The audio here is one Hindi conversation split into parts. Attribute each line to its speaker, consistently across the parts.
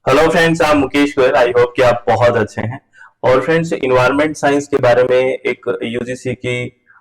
Speaker 1: हेलो फ्रेंड्स, आप मुकेश गोयल। आई होप कि आप बहुत अच्छे हैं। और फ्रेंड्स, इन्वायरमेंट साइंस के बारे में एक यूजीसी की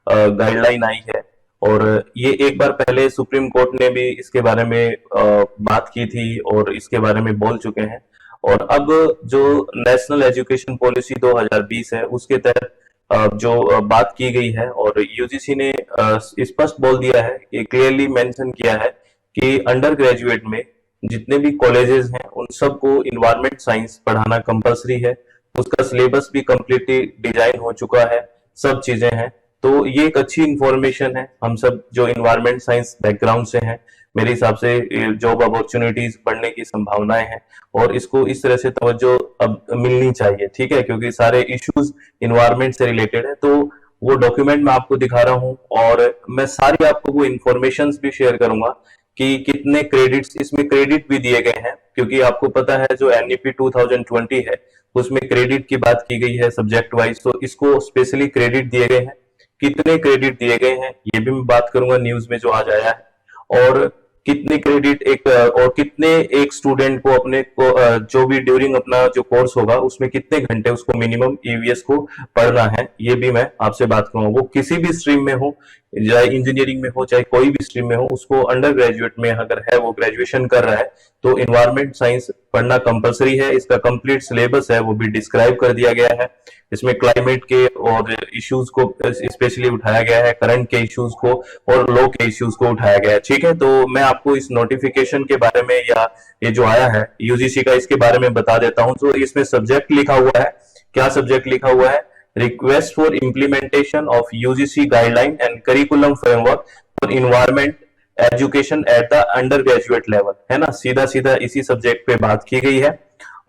Speaker 1: गाइडलाइन आई है। और ये एक बार पहले सुप्रीम कोर्ट ने भी इसके बारे में बात की थी और इसके बारे में बोल चुके हैं। और अब जो नेशनल एजुकेशन पॉलिसी 2020 है उसके तहत जो बात की गई है, और यूजीसी ने स्पष्ट बोल दिया है, कि क्लियरली मेंशन किया है कि अंडर ग्रेजुएट में जितने भी कॉलेजेस हैं उन सबको इन्वायरमेंट साइंस पढ़ाना कंपलसरी है। उसका सिलेबस भी कंप्लीटली डिजाइन हो चुका है, सब चीजें हैं। तो ये एक अच्छी इंफॉर्मेशन है हम सब जो इन्वायरमेंट साइंस बैकग्राउंड से हैं। मेरे हिसाब से जॉब अपॉर्चुनिटीज बढ़ने की संभावनाएं हैं, और इसको इस तरह से तवज्जो अब मिलनी चाहिए, ठीक है, क्योंकि सारे इश्यूज इन्वायरमेंट से रिलेटेड है। तो वो डॉक्यूमेंट मैं आपको दिखा रहा हूँ, और मैं सारी आपको वो इन्फॉर्मेशन भी शेयर करूंगा कि कितने क्रेडिट्स इसमें क्रेडिट भी दिए गए हैं, क्योंकि आपको पता है जो एनईपी 2020 है उसमें क्रेडिट की बात की गई है सब्जेक्ट वाइज, तो इसको स्पेशली क्रेडिट दिए गए हैं। कितने क्रेडिट दिए गए हैं ये भी मैं बात करूंगा न्यूज में जो आज आया है। और कितने क्रेडिट एक और कितने एक स्टूडेंट को अपने को जो भी ड्यूरिंग अपना जो कोर्स होगा उसमें कितने घंटे उसको मिनिमम ईवीएस को पढ़ना है, ये भी मैं आपसे बात करूंगा। वो किसी भी स्ट्रीम में हो, चाहे इंजीनियरिंग में हो चाहे कोई भी स्ट्रीम में हो, उसको अंडर ग्रेजुएट में अगर है, वो ग्रेजुएशन कर रहा है, तो इन्वायरमेंट साइंस पढ़ना कंपलसरी है। इसका कंप्लीट सिलेबस है वो भी डिस्क्राइब कर दिया गया है। इसमें क्लाइमेट के और इश्यूज को स्पेशली उठाया गया है, करंट के इश्यूज को और लॉ के इश्यूज को उठाया गया है, ठीक है। तो मैं आपको इस नोटिफिकेशन के बारे में, या ये जो आया है यूजीसी का, इसके बारे में बता देता हूं। तो इसमें सब्जेक्ट लिखा हुआ है, क्या सब्जेक्ट लिखा हुआ है? Request for implementation of UGC guideline and curriculum framework for environment education at the under graduate level, है ना। सीधा सीधा इसी सब्जेक्ट पे बात की गई है।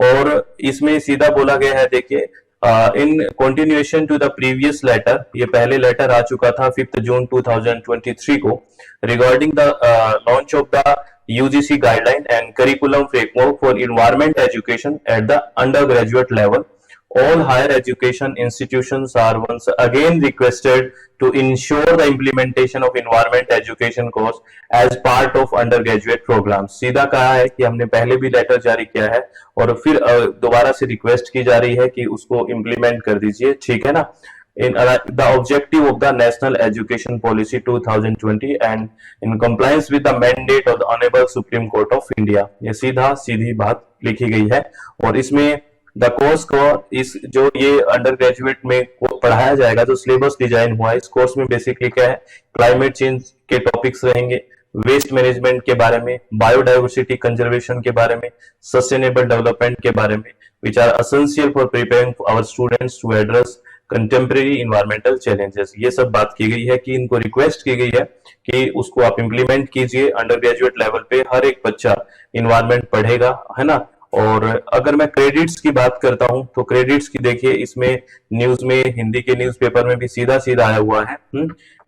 Speaker 1: और इसमें सीधा बोला गया है, देखिए, in continuation to the previous letter, ये पहले लेटर आ चुका था 5 जून 2023 को, regarding the launch of the UGC guideline and curriculum framework for environment education at the under graduate level. All higher education institutions are once again requested to ensure the implementation of environment education course as part of undergraduate programs। सीधा कहा है कि हमने पहले भी लेटर जारी किया है, और फिर दोबारा से रिक्वेस्ट की जा रही है कि उसको इम्प्लीमेंट कर दीजिए, ठीक है ना। In the objective of the National Education Policy 2020 and in compliance with the mandate of the Honorable Supreme Court of India। ये सीधा सीधी बात लिखी गई है। और इसमें द कोर्स को, इस जो ये अंडर ग्रेजुएट में पढ़ाया जाएगा, जो सिलेबस डिजाइन हुआ है इस कोर्स में, बेसिकली क्या है, क्लाइमेट चेंज के टॉपिक्स रहेंगे, वेस्ट मैनेजमेंट के बारे में, बायोडाइवर्सिटी कंजर्वेशन के बारे में, सस्टेनेबल डेवलपमेंट के बारे में, which are essential for preparing our students to address contemporary environmental challenges. ये सब बात की गई है कि इनको रिक्वेस्ट की गई है कि उसको आप इंप्लीमेंट कीजिए। अंडर ग्रेजुएट लेवल पे हर एक बच्चा इन्वायरमेंट पढ़ेगा, है ना। और अगर मैं क्रेडिट्स की बात करता हूं, तो क्रेडिट्स की देखिए, इसमें न्यूज में, हिंदी के न्यूज़पेपर में भी सीधा सीधा आया हुआ है।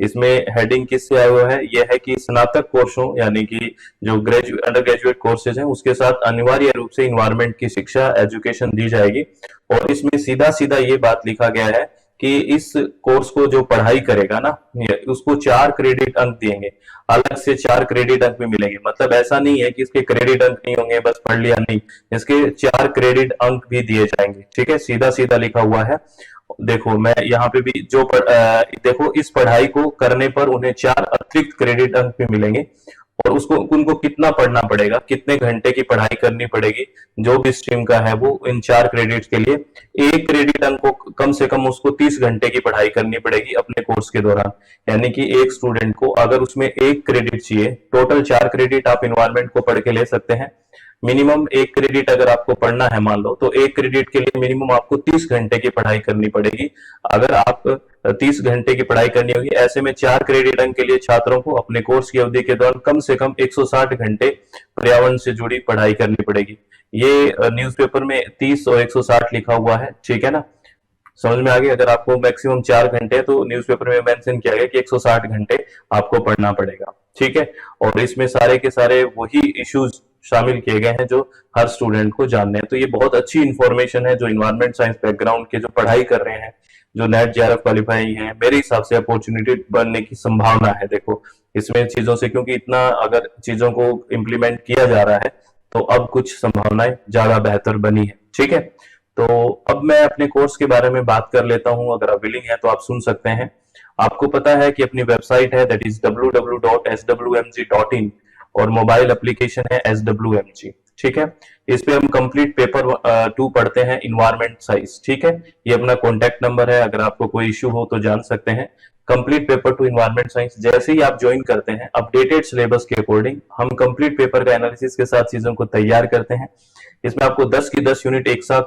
Speaker 1: इसमें हेडिंग किससे आया हुआ है? यह है कि स्नातक कोर्सों, यानी कि जो अंडर ग्रेजुएट कोर्सेज हैं उसके साथ अनिवार्य रूप से इन्वायरमेंट की शिक्षा, एजुकेशन दी जाएगी। और इसमें सीधा सीधा ये बात लिखा गया है कि इस कोर्स को जो पढ़ाई करेगा ना, उसको 4 क्रेडिट अंक देंगे, अलग से 4 क्रेडिट अंक भी मिलेंगे। मतलब ऐसा नहीं है कि इसके क्रेडिट अंक नहीं होंगे, बस पढ़ लिया, नहीं, इसके 4 क्रेडिट अंक भी दिए जाएंगे, ठीक है। सीधा सीधा लिखा हुआ है। देखो मैं यहाँ पे भी जो देखो, इस पढ़ाई को करने पर उन्हें 4 अतिरिक्त क्रेडिट अंक भी मिलेंगे। और उसको उनको कितना पढ़ना पड़ेगा, कितने घंटे की पढ़ाई करनी पड़ेगी, जो भी स्ट्रीम का है वो इन 4 क्रेडिट के लिए, 1 क्रेडिट अंक को कम से कम उसको 30 घंटे की पढ़ाई करनी पड़ेगी अपने कोर्स के दौरान। यानी कि एक स्टूडेंट को अगर उसमें 1 क्रेडिट चाहिए, टोटल 4 क्रेडिट आप इन्वायरमेंट को पढ़ के ले सकते हैं। मिनिमम 1 क्रेडिट अगर आपको पढ़ना है, मान लो, तो 1 क्रेडिट के लिए मिनिमम आपको 30 घंटे की पढ़ाई करनी पड़ेगी। अगर आप 30 घंटे की पढ़ाई करनी होगी, ऐसे में 4 क्रेडिट अंक के लिए छात्रों को अपने कोर्स की अवधि के दौरान कम से कम 160 घंटे पर्यावरण से जुड़ी पढ़ाई करनी पड़ेगी। ये न्यूज़पेपर में 30 और 160 लिखा हुआ है, ठीक है ना। समझ में आ गया? अगर आपको मैक्सिमम 4 घंटे, तो न्यूज़पेपर में मेंशन किया गया कि 160 घंटे आपको पढ़ना पड़ेगा, ठीक है। और इसमें सारे के सारे वही इश्यूज शामिल किए गए हैं जो हर स्टूडेंट को जानने हैं। तो ये बहुत अच्छी इंफॉर्मेशन है जो इन्वायरमेंट साइंस बैकग्राउंड के जो पढ़ाई कर रहे हैं, जो नेट जेआरएफ क्वालिफाई है, मेरे हिसाब से अपॉर्चुनिटी बनने की संभावना है। देखो इसमें चीजों से, क्योंकि इतना अगर चीजों को इम्प्लीमेंट किया जा रहा है, तो अब कुछ संभावनाएं ज्यादा बेहतर बनी है। ठीक है, तो अब मैं अपने कोर्स के बारे में बात कर लेता हूं। अगर आप विलिंग है तो आप सुन सकते हैं। आपको पता है कि अपनी वेबसाइट है दैट इज www.swmg.in और मोबाइल एप्लीकेशन है SWMG। ठीक है, इस पे हम कंप्लीट पेपर 2 पढ़ते हैं, इन्वायरमेंट साइंस। ठीक है, ये अपना कॉन्टैक्ट नंबर है, अगर आपको कोई इश्यू हो तो जान सकते हैं। कंप्लीट पेपर 2 इन्वायरमेंट साइंस जैसे ही आप ज्वाइन करते हैं, अपडेटेड सिलेबस के अकॉर्डिंग हम कंप्लीट पेपर का एनालिसिस के साथ चीजों को तैयार करते हैं। इसमें आपको 10 की 10 यूनिट एक साथ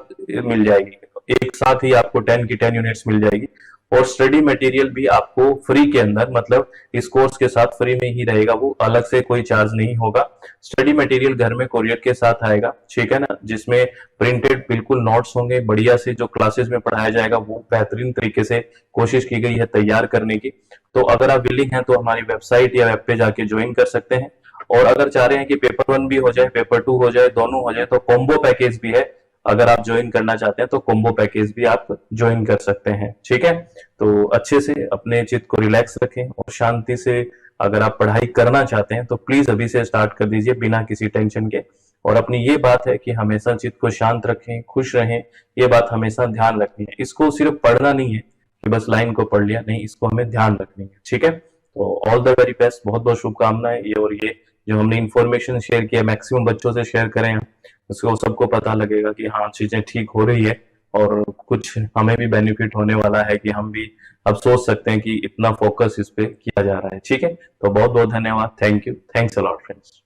Speaker 1: मिल जाएगी, एक साथ ही आपको 10 की 10 यूनिट्स मिल जाएगी। और स्टडी मटेरियल भी आपको फ्री के अंदर, मतलब इस कोर्स के साथ फ्री में ही रहेगा, वो अलग से कोई चार्ज नहीं होगा। स्टडी मटेरियल घर में कोरियर के साथ आएगा। ठीक है ना, जिसमें प्रिंटेड बिल्कुल नोट्स होंगे बढ़िया से, जो क्लासेस में पढ़ाया जाएगा वो बेहतरीन तरीके से कोशिश की गई है तैयार करने की। तो अगर आप विलिंग हैं तो हमारी वेबसाइट या वेब पे जाके ज्वाइन कर सकते हैं। और अगर चाह रहे हैं कि पेपर 1 भी हो जाए, पेपर 2 हो जाए, दोनों हो जाए, तो कॉम्बो पैकेज भी है। अगर आप ज्वाइन करना चाहते हैं तो कॉम्बो पैकेज भी आप ज्वाइन कर सकते हैं। ठीक है, तो अच्छे से अपने चित्त को रिलैक्स रखें और शांति से अगर आप पढ़ाई करना चाहते हैं तो प्लीज अभी से स्टार्ट कर दीजिए बिना किसी टेंशन के। और अपनी ये बात है कि हमेशा चित्त को शांत रखें, खुश रहें, ये बात हमेशा ध्यान रखनी है। इसको सिर्फ पढ़ना नहीं है कि बस लाइन को पढ़ लिया, नहीं, इसको हमें ध्यान रखनी है। ठीक है, तो ऑल द वेरी बेस्ट, बहुत बहुत शुभकामनाएं। ये और ये जो हमने इन्फॉर्मेशन शेयर किया मैक्सिमम बच्चों से शेयर करें, उसको सबको पता लगेगा कि हाँ चीजें ठीक हो रही है और कुछ हमें भी बेनिफिट होने वाला है कि हम भी अब सोच सकते हैं कि इतना फोकस इस पे किया जा रहा है। ठीक है, तो बहुत बहुत धन्यवाद, thank you, thanks a lot friends.